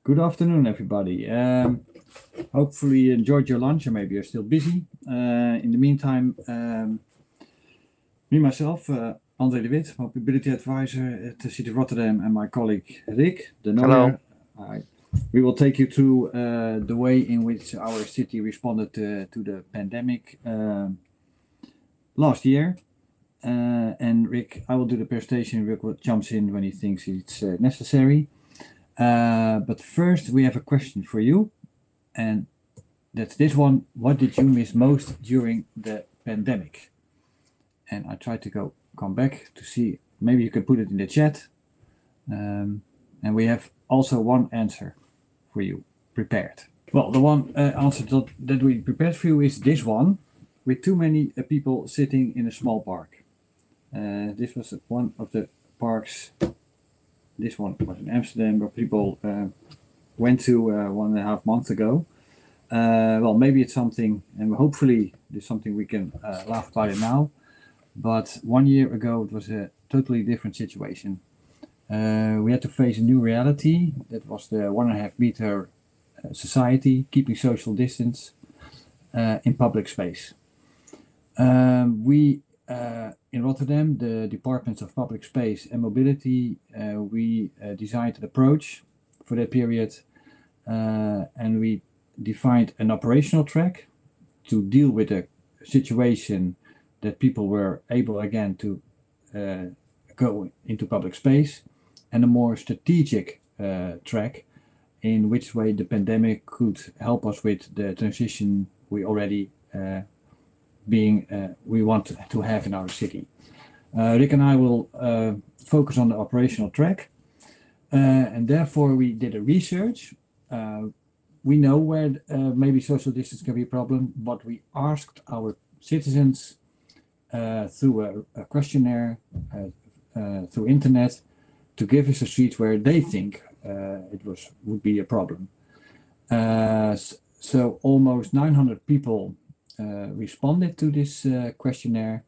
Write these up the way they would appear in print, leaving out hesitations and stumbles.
Good afternoon, everybody. Hopefully you enjoyed your lunch, or maybe you're still busy. In the meantime, myself, André de Wit, Mobility Advisor at the City of Rotterdam, and my colleague Rick, the Hello. Nooijer. We will take you through the way in which our city responded to the pandemic last year. And Rick, I will do the presentation. Rick will jumps in when he thinks it's necessary. But first, we have a question for you, and that's this one. What did you miss most during the pandemic? And I tried to come back to see, maybe you can put it in the chat. And we have also one answer for you prepared. Well, the one answer that we prepared for you is this one, with too many people sitting in a small park. This was one of the parks. This one was in Amsterdam, where people went to 1.5 months ago. Well, maybe it's something, and hopefully there's something we can laugh about it now. But 1 year ago, it was a totally different situation. We had to face a new reality. That was the 1.5 meter society, keeping social distance in public space. We in Rotterdam, the Departments of Public Space and Mobility, we designed an approach for that period, and we defined an operational track to deal with a situation that people were able again to go into public space, and a more strategic track in which way the pandemic could help us with the transition we already we want to have in our city. Rick and I will focus on the operational track, and therefore we did a research. We know where maybe social distance can be a problem, but we asked our citizens through a questionnaire, through internet, to give us a street where they think would be a problem. So almost 900 people responded to this questionnaire,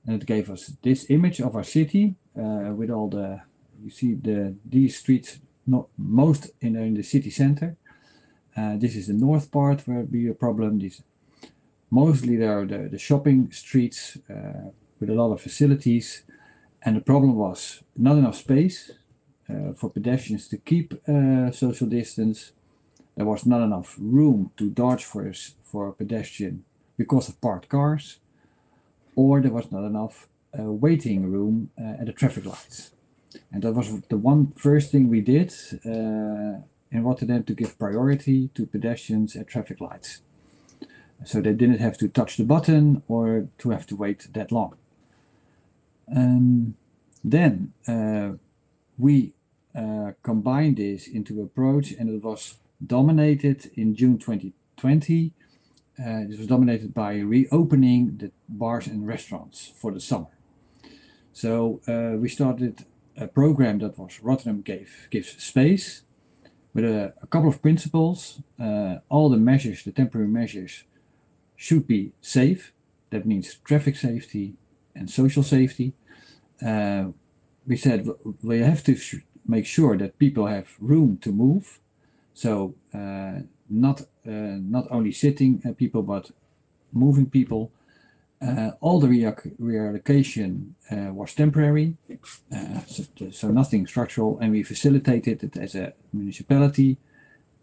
and it gave us this image of our city with all these streets, not most in the city center. This is the north part where it be a problem. Mostly there are the shopping streets with a lot of facilities, and the problem was not enough space for pedestrians to keep social distance. There was not enough room to dodge for a pedestrian because of parked cars, or there was not enough waiting room at the traffic lights. And that was the first thing we did in Rotterdam, to give priority to pedestrians at traffic lights, so they didn't have to touch the button or to have to wait that long. Then we combined this into an approach, and it was dominated in June 2020. This was dominated by reopening the bars and restaurants for the summer. So we started a program that was Rotterdam Gives Space, with a couple of principles. All the measures, the temporary measures, should be safe. That means traffic safety and social safety. We said we have to make sure that people have room to move. So not only sitting people, but moving people. All the reallocation was temporary, so nothing structural, and we facilitated it as a municipality,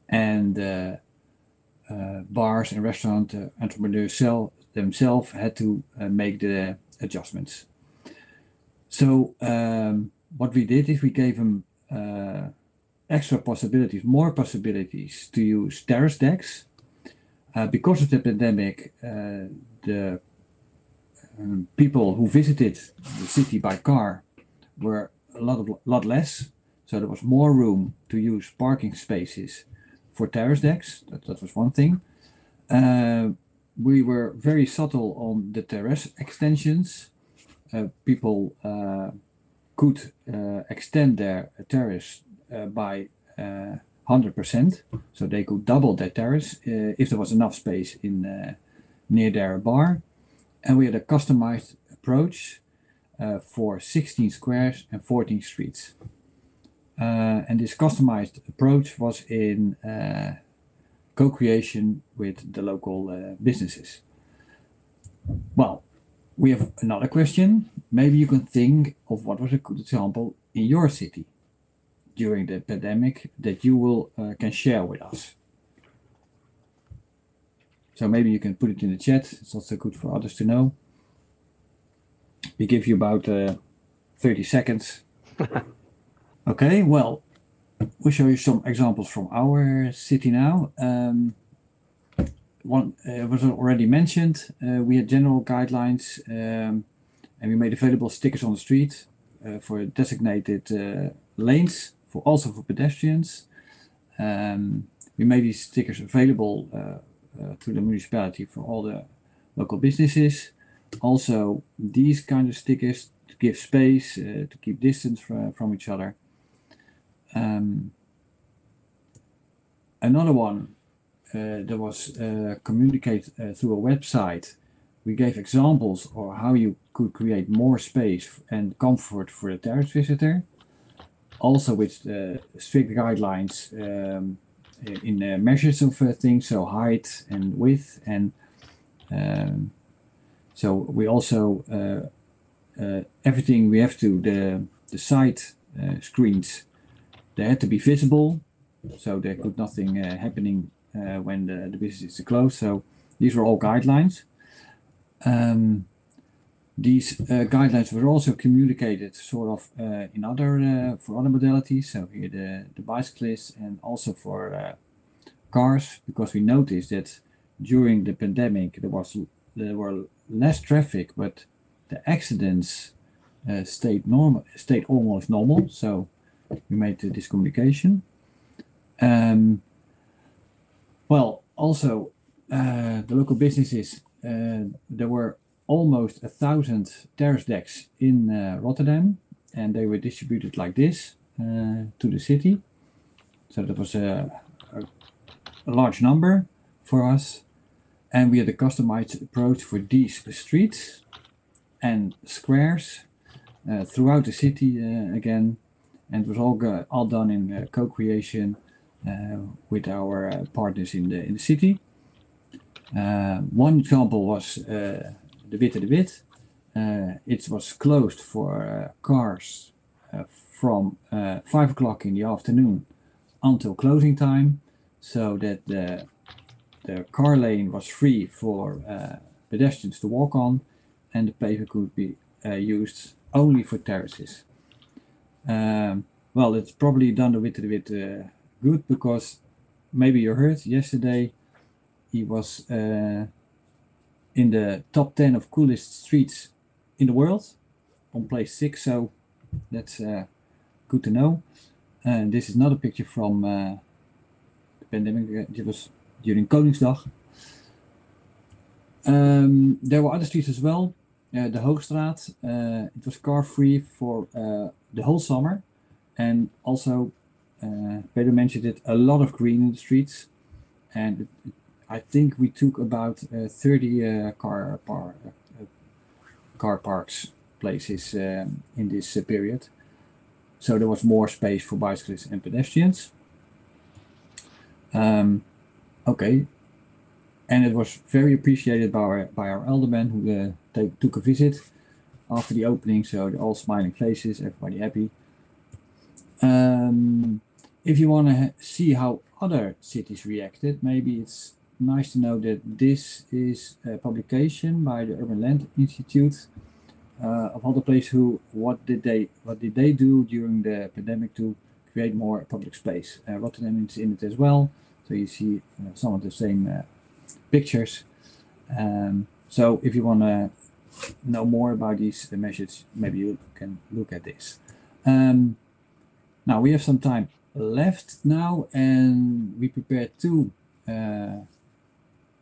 and bars and restaurant entrepreneurs themselves had to make the adjustments. So what we did is we gave them extra possibilities, more possibilities to use terrace decks. Because of the pandemic, the people who visited the city by car were a lot less, so there was more room to use parking spaces for terrace decks. That was one thing. We were very subtle on the terrace extensions. People could extend their terrace by 100%, so they could double their terrace if there was enough space near their bar. And we had a customized approach for 16 squares and 14 streets. And this customized approach was in co-creation with the local businesses. Well, we have another question. Maybe you can think of what was a good example in your city during the pandemic that you will can share with us. So maybe you can put it in the chat. It's also good for others to know. We give you about 30 seconds. Okay, well, we'll show you some examples from our city now. One was already mentioned. We had general guidelines and we made available stickers on the street for designated lanes, also for pedestrians. We made these stickers available to the municipality for all the local businesses. Also, these kind of stickers to give space, to keep distance from each other. Another one that was communicated through a website. We gave examples of how you could create more space and comfort for the terrace visitor. Also with strict guidelines in measures of things, so height and width, and so we also everything we have to the side screens, they had to be visible, so there could nothing happening when the business is closed. So these were all guidelines. These guidelines were also communicated sort of in other for other modalities. So here the bicyclists and also for cars, because we noticed that during the pandemic there were less traffic, but the accidents stayed almost normal. So we made this communication. Well, also the local businesses, there were almost 1,000 terrace decks in Rotterdam, and they were distributed like this to the city. So that was a large number for us, and we had a customized approach for these streets and squares throughout the city again, and it was all done in co-creation with our partners in the city. One example was the Witte. It was closed for cars from 5 o'clock in the afternoon until closing time, so that the car lane was free for pedestrians to walk on, and the pavement could be used only for terraces. Well, it's probably done the Witte good, because maybe you heard yesterday he was in the top 10 of coolest streets in the world, on place 6, so that's good to know. And this is another picture from the pandemic. It was during Koningsdag. There were other streets as well. The Hoogstraat, it was car free for the whole summer, and also Peter mentioned it, a lot of green in the streets, and I think we took about 30 car parks places in this period. So there was more space for bicyclists and pedestrians. Okay, and it was very appreciated by our aldermen who took a visit after the opening. So they're all smiling faces, everybody happy. If you want to see how other cities reacted, maybe it's nice to know that this is a publication by the Urban Land Institute of other places. What did they do during the pandemic to create more public space? Rotterdam is in it as well, so you see some of the same pictures. So if you want to know more about these measures, maybe you can look at this. Now we have some time left now, and we prepared 2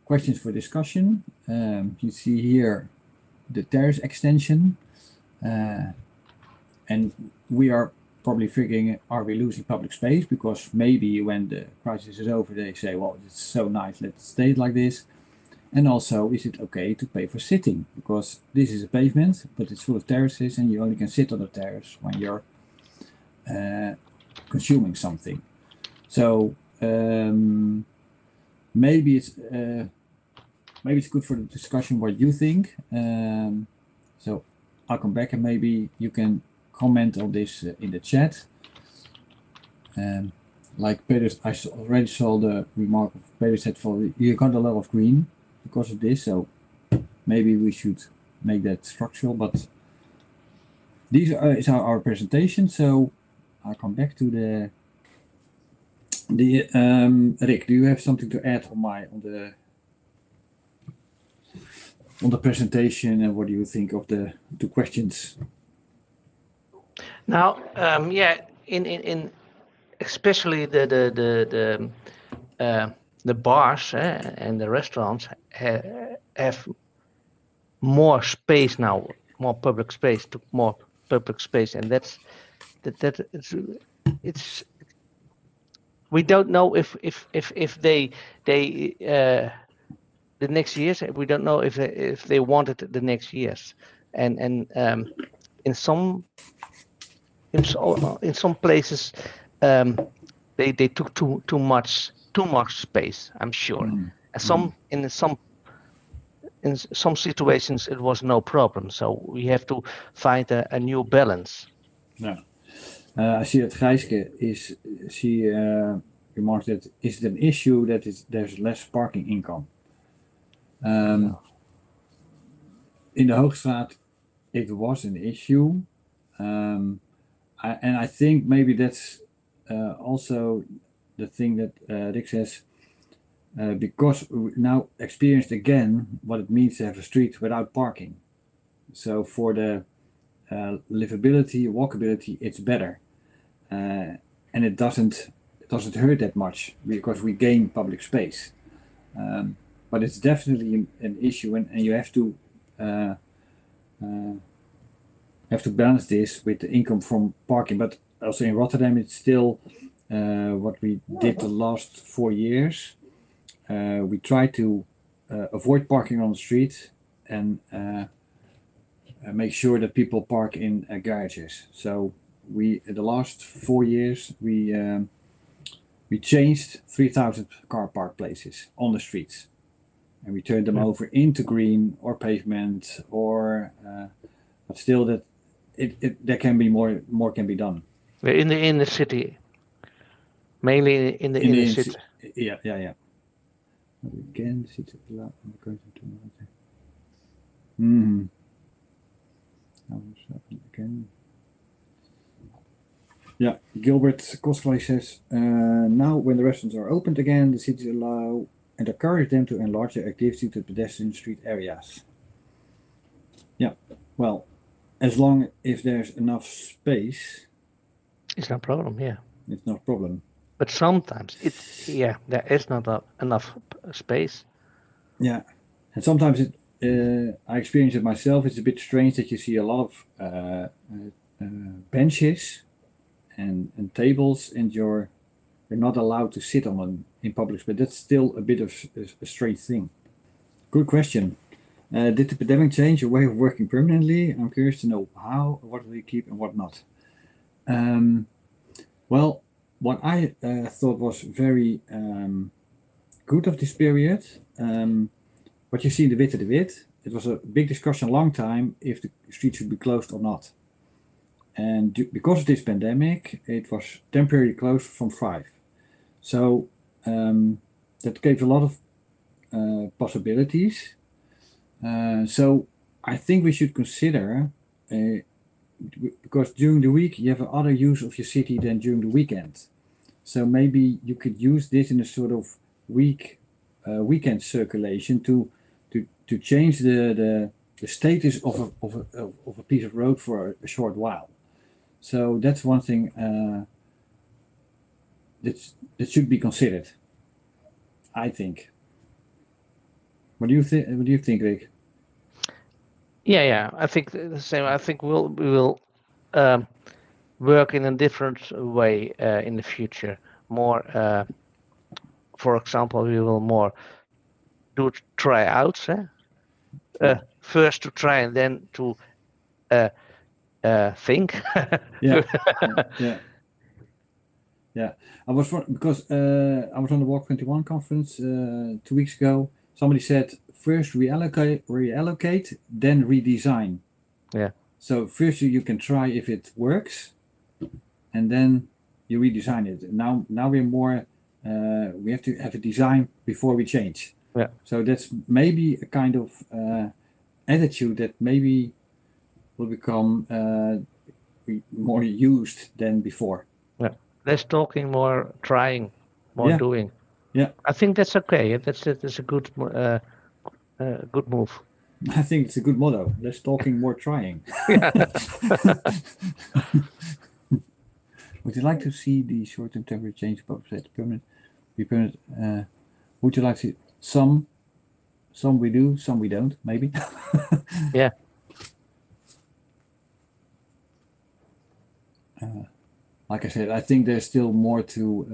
questions for discussion. You see here the terrace extension, and we are probably figuring, are we losing public space? Because maybe when the crisis is over, they say, well, it's so nice, let's stay like this. And also, is it okay to pay for sitting? Because this is a pavement, but it's full of terraces, and you only can sit on the terrace when you're consuming something. So maybe it's good for the discussion what you think. So I'll come back and maybe you can comment on this in the chat. Like Peter, I already saw the remark of Peter said, "For you got a lot of green because of this, so maybe we should make that structural." But these is our presentation. So I'll come back to the Rick. Do you have something to add on the presentation, and what do you think of the two questions? Now, in especially the bars and the restaurants have more space now, more public space, and that's it's we don't know if they the next years, we don't know if they wanted the next years, and in some places they took too much space, I'm sure. And in some situations it was no problem, so we have to find a new balance. Yeah. I see that Gijske remarks that is it an issue that there's less parking income? No. In the Hoogstraat, it was an issue, and I think maybe that's also the thing that Rick says, because we now experienced again what it means to have a street without parking. So for the livability, walkability, it's better, and it doesn't hurt that much because we gain public space. But it's definitely an issue, and you have to balance this with the income from parking. But also in Rotterdam, it's still what we did the last 4 years. We try to avoid parking on the street and make sure that people park in garages. So in the last 4 years we changed 3,000 car park places on the streets, and we turned them over into green or pavement, or but still that there can be more can be done. In the city, mainly in the city. Yeah. Again, again. Yeah, Gilbert Cosplay says, now when the restaurants are opened again, the cities allow and encourage them to enlarge their activity to pedestrian street areas. Yeah, well, as long if there's enough space. It's no problem, yeah. It's no problem. But sometimes there is not enough space. Yeah, and sometimes I experience it myself. It's a bit strange that you see a lot of benches and tables, and you're not allowed to sit on them in public space. That's still a bit of a strange thing. Good question. Did the pandemic change your way of working permanently? I'm curious to know how, what will you keep and what not. Well, what I thought was very good of this period, what you see in the Wit, it was a big discussion a long time if the street should be closed or not. And because of this pandemic, it was temporarily closed from 5. So that gave a lot of possibilities. So I think we should consider, because during the week you have other use of your city than during the weekend. So maybe you could use this in a sort of weekend circulation to change the status of a piece of road for a short while. So that's one thing that should be considered, I think. What do you think? What do you think, Rick? Yeah. I think the same. I think we will work in a different way in the future. More, for example, we will more do tryouts. First to try and then to think. Yeah. Yeah, because I was on the Walk 21 conference 2 weeks ago. Somebody said first reallocate, then redesign. Yeah. So first you can try if it works, and then you redesign it. Now we're more. We have to have a design before we change. Yeah. So that's maybe a kind of attitude that maybe will become more used than before. Yeah. Less talking, more trying, more Yeah. doing. Yeah. I think that's okay. That's a good good move. I think it's a good motto. Less talking, more trying. Yeah. Would you like to see the short-term temperature change above set permanent? Be permanent. Would you like to some we do, some we don't, maybe. Yeah. Like I said, I think there's still more to.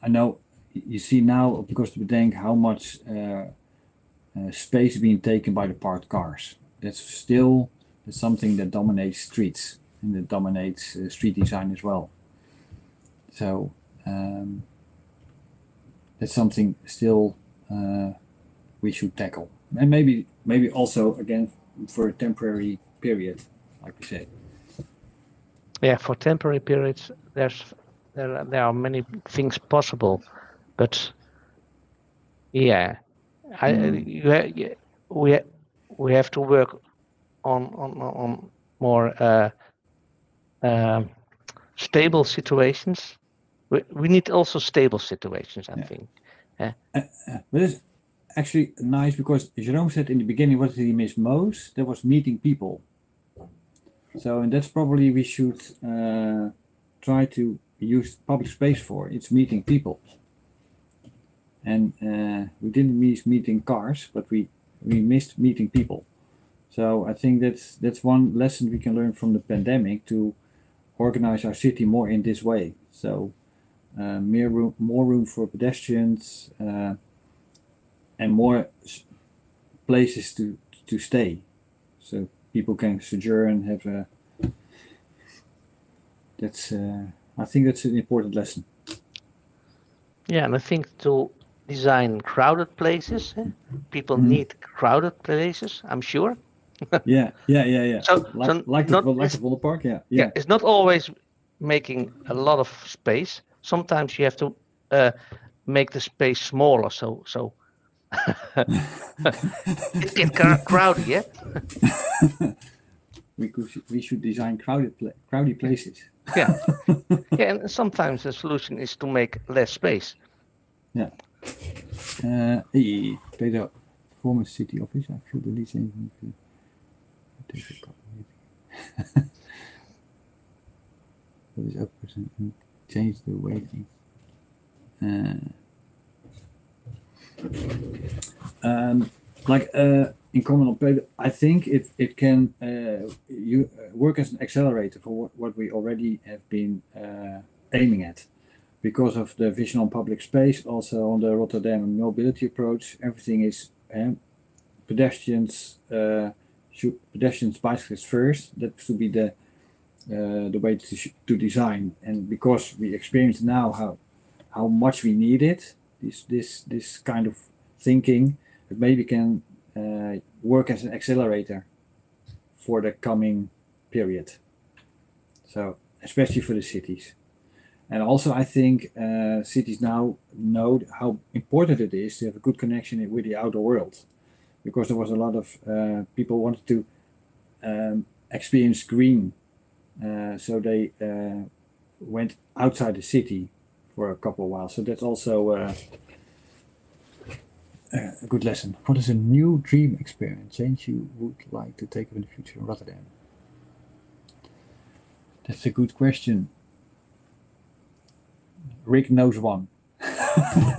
I know you see now because to bedenk how much space being taken by the parked cars. That's still something that dominates streets and that dominates street design as well. So that's something still we should tackle, and maybe also again for a temporary period, like we said. Yeah, for temporary periods, there are many things possible, but yeah, we have to work on more stable situations. We need also stable situations, I think. But it's actually nice because Jerome said in the beginning what he missed most, that was meeting people. So, and that's probably we should try to use public space for. It's meeting people. And we didn't miss meeting cars, but we missed meeting people. So I think that's one lesson we can learn from the pandemic, to organize our city more in this way. So more room for pedestrians and more places to stay, so people can sojourn. I think that's an important lesson. Yeah, and I think to design crowded places, people need crowded places, I'm sure. Yeah. So like the Volle Park. Yeah. It's not always making a lot of space. Sometimes you have to make the space smaller, so it gets crowded. Yeah. We should design crowded places. Yeah. Yeah, and sometimes the solution is to make less space. Yeah. Peter, former city office. I feel the least anything. That is up and change the weighting. In common on paper, I think it can work as an accelerator for what we already have been aiming at, because of the vision on public space. Also on the Rotterdam mobility approach, everything is pedestrians, bicyclists first. That should be the way to design. And because we experience now how much we need it, this kind of thinking, it maybe can work as an accelerator for the coming period. So especially for the cities. And also I think cities now know how important it is to have a good connection with the outer world, because there was a lot of people wanted to experience green, so they went outside the city for a couple of while. So that's also a good lesson. What is a new dream experience change you would like to take up in the future in Rotterdam? That's a good question. Rick knows one.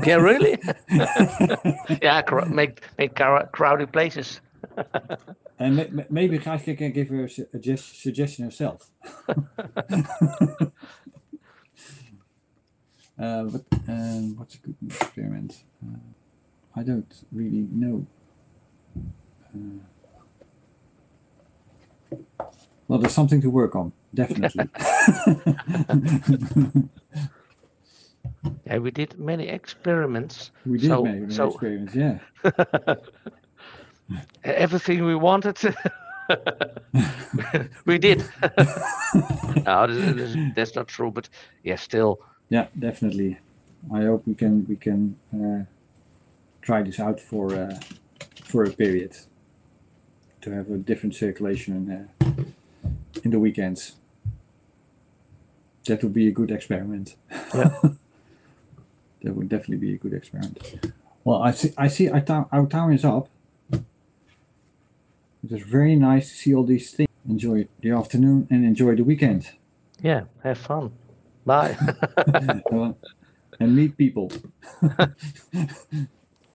Yeah, really? Yeah, make crowded places. And maybe Gijs can give her a suggestion herself. What's a good experiment? I don't really know. Well, there's something to work on. definitely. Yeah, we did many experiments. We did make an experience, yeah. Everything we wanted, we did. No, that's not true, but yeah, still. Yeah, definitely. I hope we can try this out for a period to have a different circulation in the weekends. That would be a good experiment. Yeah. That would definitely be a good experiment. Well, I see our time is up. It was very nice to see all these things. Enjoy the afternoon and enjoy the weekend. Yeah, have fun. Bye. And meet people.